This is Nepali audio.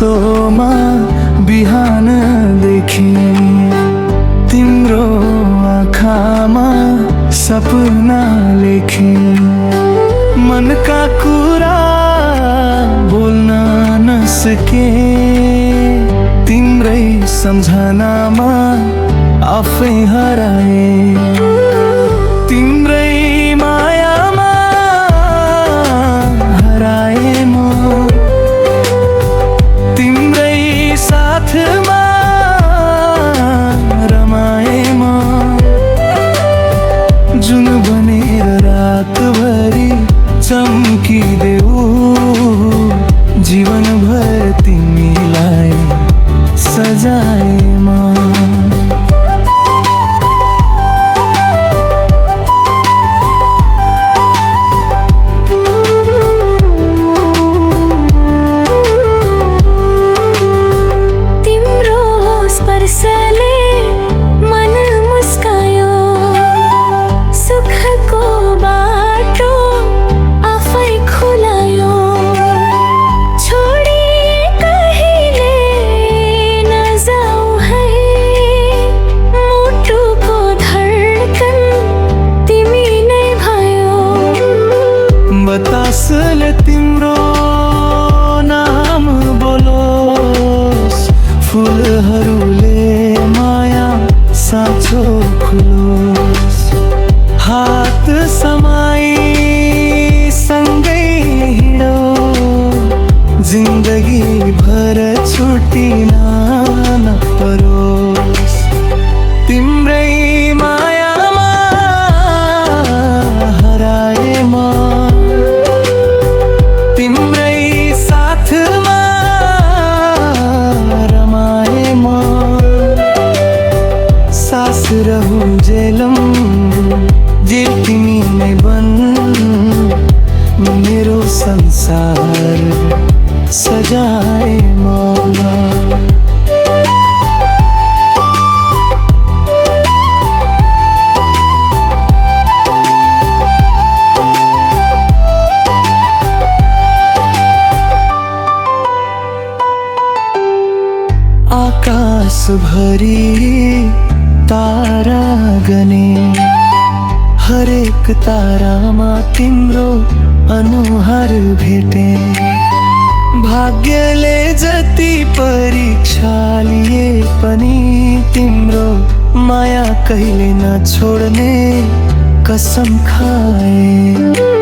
आँसोमा बिहान देखी, तिम्रो आँखामा सपना लेखी। मनका कुरा बोल्न नसके, तिम्रै सम्झनामा आफै हराए। तिम्रै मायामा हराए म, तिम्रै साथमा रमाए म। जुन बनेर रातभरि चम्किदेऊ, जीवनभर तिमीलाई सजाए म। स्पर्शले मन मुस्कायो, सुखको बाटो आफै खुलायो। छोडी कहिले नजाऊ है, मुटुको धड्कन तिमी नै भयो। बतासले तिम्रो नाम बोलोस्, फुलहरूले माया साँचो खुलोस्। हात समाई सँगै हिँडो, जिन्दगी भर छुट्टिन नपरोस्। तिम्रै मायामा हराए म, तिम्रै साथमा रमाए म। सास रहून्जेलम जे तिमी नै बन, मेरो संसार सजाए म। आकाश भरी तारा गने, हरेक तारामा तिम्रो अनुहार भेटे। भाग्यले जति परीक्षा लिए पनि तिम्रो माया कहिले नछोड्ने कसम खाए।